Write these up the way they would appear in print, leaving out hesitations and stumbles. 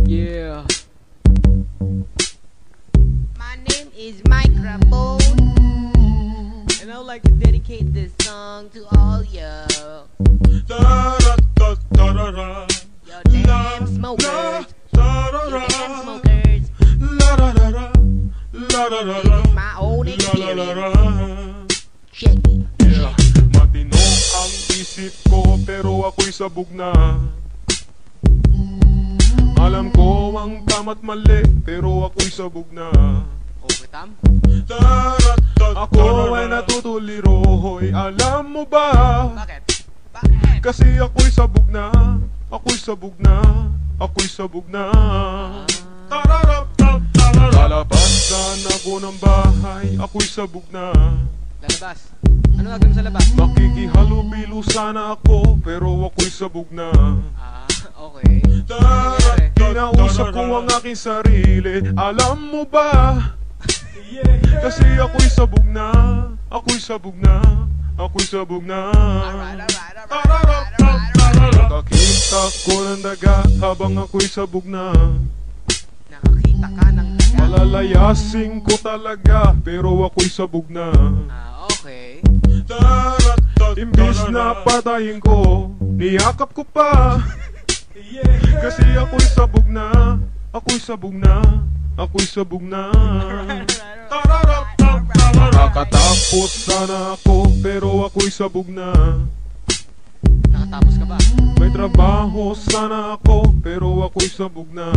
Yeah. My name is Microphone, and I would like to dedicate this song to all you. Yo, damn smokers. You damn smokers. This is my own experience. Check it. Yeah. Matino ang isip ko pero ako'y sabog na. Alam ko ang tama't mali pero ako'y sabog na. Okay, Tam? Ako ay natutuliro, hoy, alam mo ba? Bakit? Bakit? Kasi ako'y sabog na. Ako'y sabog na. Ako'y sabog na. Lalabasan ako ng bahay, ako'y sabog na. Lalabas. Ano gagawin sa labas? Makikihalubilo sana ako, pero ako'y sabog na. Okay. Kinausap ko ang aking sarili, alam mo ba? Kasi ako'y sabog na. Ako'y sabog na. Ako'y sabog na. Nakakita ko ng daga habang ako'y sabog na. Nakakita ka ng daga. Malalayasin ko talaga, pero ako'y sabog na. Okay. Imbis na patayin ko, niyakap ko pa. Kasi ako'y sabog na. Ako'y sabog na. Ako'y sabog na. Nakatapos sana ako, pero ako'y sabog na. Nakatapos ka ba? May trabaho sana ako, pero ako'y sabog na.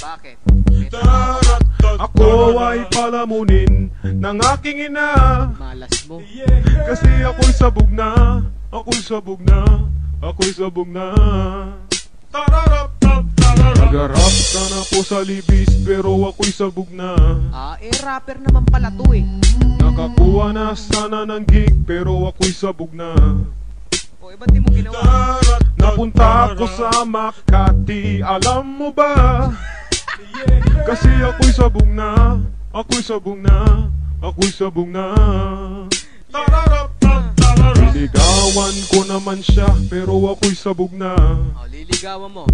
Bakit? May trabaho ka? Ako ay palamunin ng aking ina. Malas mo. Kasi ako'y sabog na. Ako'y sabog na. Ako'y sabog na. Nag-rap sana po sa libis, pero ako'y sabog na. Rapper naman pala to eh. Nakakuha na sana ng gig, pero ako'y sabog na. O, ba't di mo ginawa? Napunta ako sa Makati, alam mo ba? Kasi ako'y sabog na. Ako'y sabog na. Ako'y sabog na. Liligawan ko naman siya, pero ako'y sabog na. Liligawan mo.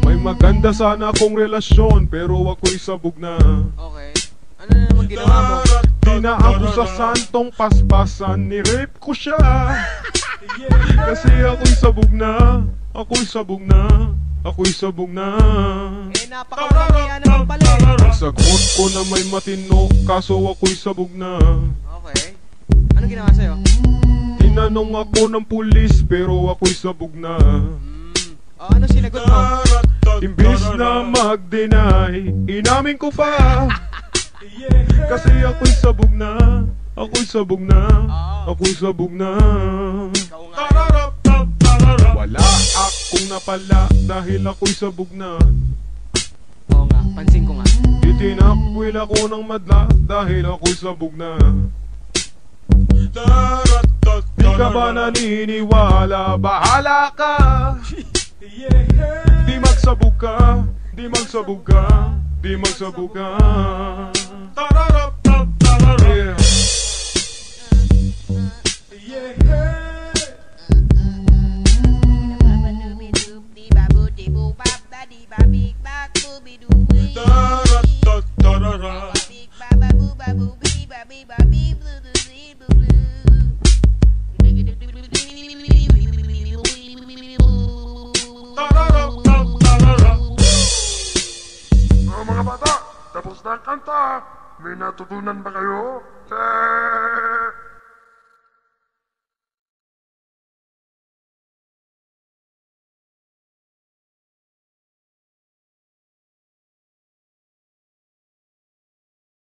May maganda sana akong relasyon, pero ako'y sabog na. Okay. Ano na naman ginawa mo? Di na ako sa santong paspasan, ni-rape ko siya. Kasi ako'y sabog na. Ako'y sabog na. Ako'y sabog na. Napakawalang naman pala eh. Sagot ko na may matino, kaso ako'y sabog na. Okay. Anong ginawa sa'yo? Tinanong ako ng pulis, pero ako'y sabog na. Ano sinagot mo? Imbis na mag-deny, inamin ko pa. Kasi ako'y sabog na. Ako'y sabog na. Ako'y sabog na. Wala akong napala dahil ako'y sabog na. Oo nga, pansin ko nga. Itinakwil ako ng madla dahil ako'y sabog na. Di ka ba naniniwala? Bahala ka. Di magsabog ka. Di magsabog ka. Di magsabog ka. Mga bata, tapos na ang kanta. May natutunan ba kayo?